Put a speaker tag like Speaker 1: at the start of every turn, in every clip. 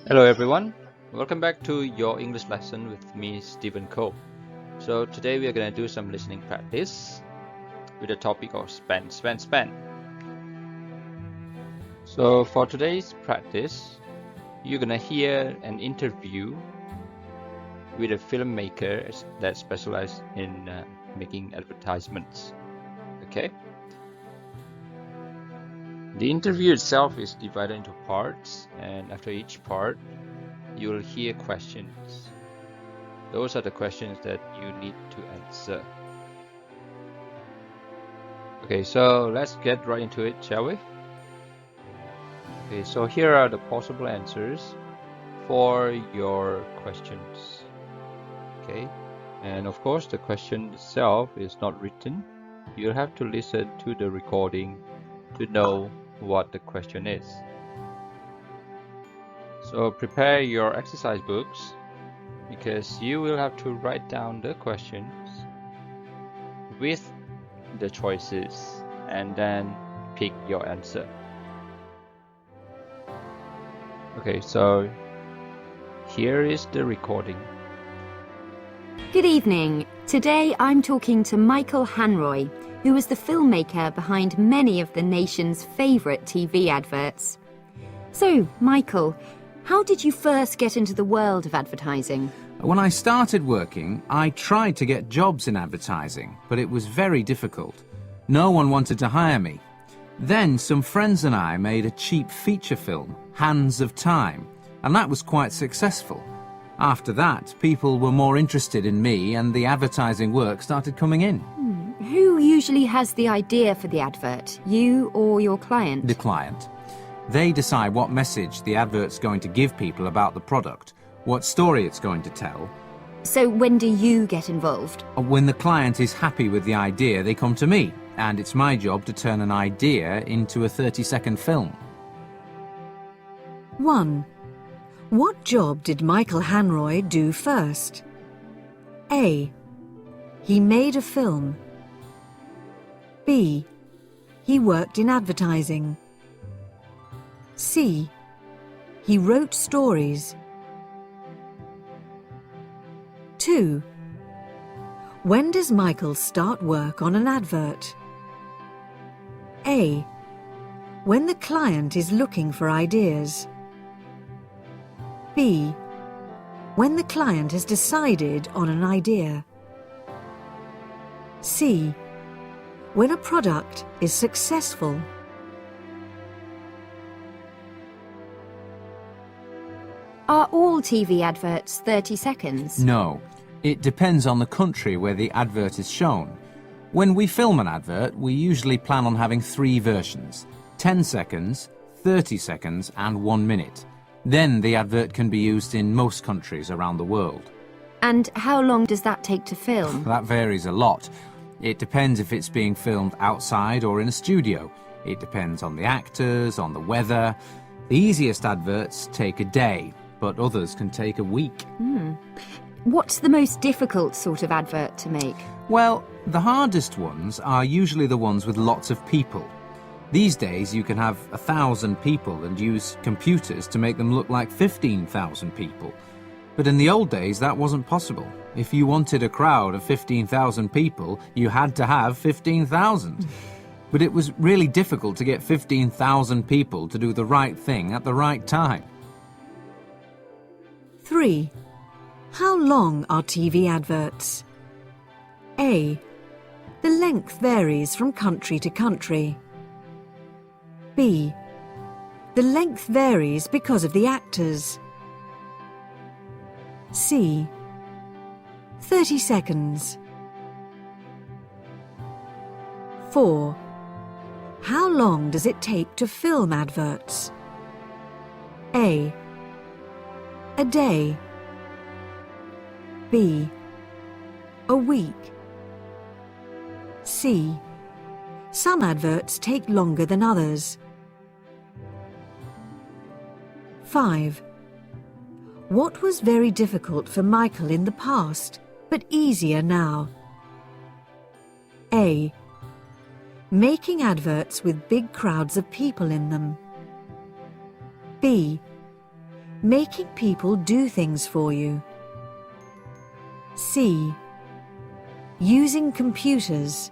Speaker 1: Hello everyone, welcome back to your English lesson with me, Stephen Cole. So today we are going to do some listening practice with the topic of spend. So for today's practice, you're going to hear an interview with a filmmaker that specializes in making advertisements. Okay? The interview itself is divided into parts, and after each part, you will hear questions. Those are the questions that you need to answer. Okay, so let's get right into it, shall we? Okay, so here are the possible answers for your questions. Okay, and of course the question itself is not written. You'll have to listen to the recording to know what the question is. So prepare your exercise books because you will have to write down the questions with the choices and then pick your answer. Okay, so here is the recording.
Speaker 2: Good evening. Today I'm talking to Michael Hanroy, who is the filmmaker behind many of the nation's favourite TV adverts. So, Michael, how did you first get into the world of advertising?
Speaker 3: When I started working, I tried to get jobs in advertising, but it was very difficult. No one wanted to hire me. Then some friends and I made a cheap feature film, Hands of Time, and that was quite successful. After that, people were more interested in me and the advertising work started coming in.
Speaker 2: Who usually has the idea for the advert, you or your client?
Speaker 3: The client. They decide what message the advert's going to give people about the product, what story it's going to tell.
Speaker 2: So when do you get involved?
Speaker 3: When the client is happy with the idea, they come to me, and it's my job to turn an idea into a 30-second film.
Speaker 4: 1. What job did Michael Hanroy do first? A. He made a film. B. He worked in advertising. C. He wrote stories. 2. When does Michael start work on an advert? A. When the client is looking for ideas. B. When the client has decided on an idea. C. When a product is successful.
Speaker 2: Are all TV adverts 30 seconds?
Speaker 3: No. It depends on the country where the advert is shown. When we film an advert, we usually plan on having 3 versions: 10 seconds, 30 seconds and 1 minute. Then the advert can be used in most countries around the world.
Speaker 2: And how long does that take to film?
Speaker 3: That varies a lot. It depends if it's being filmed outside or in a studio. It depends on the actors, on the weather. The easiest adverts take a day, but others can take a week.
Speaker 2: What's the most difficult sort of advert to make?
Speaker 3: Well, the hardest ones are usually the ones with lots of people. These days you can have 1,000 people and use computers to make them look like 15,000 people. But in the old days that wasn't possible. If you wanted a crowd of 15,000 people, you had to have 15,000. But it was really difficult to get 15,000 people to do the right thing at the right time.
Speaker 4: 3. How long are TV adverts? A. The length varies from country to country. B. The length varies because of the actors. C. 30 seconds. 4. How long does it take to film adverts? A. A day. B. A week. C. Some adverts take longer than others. 5. What was very difficult for Michael in the past, but easier now? A. Making adverts with big crowds of people in them. B. Making people do things for you. C. Using computers.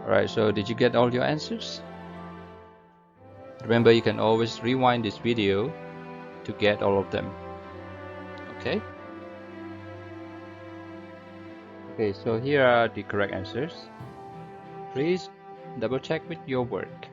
Speaker 1: Alright, so did you get all your answers? Remember, you can always rewind this video to get all of them. Okay? Okay, so here are the correct answers. Please double check with your work.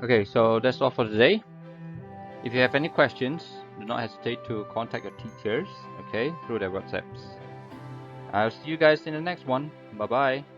Speaker 1: Okay, so that's all for today. If you have any questions, do not hesitate to contact your teachers, okay, through their WhatsApps. I'll see you guys in the next one. Bye bye.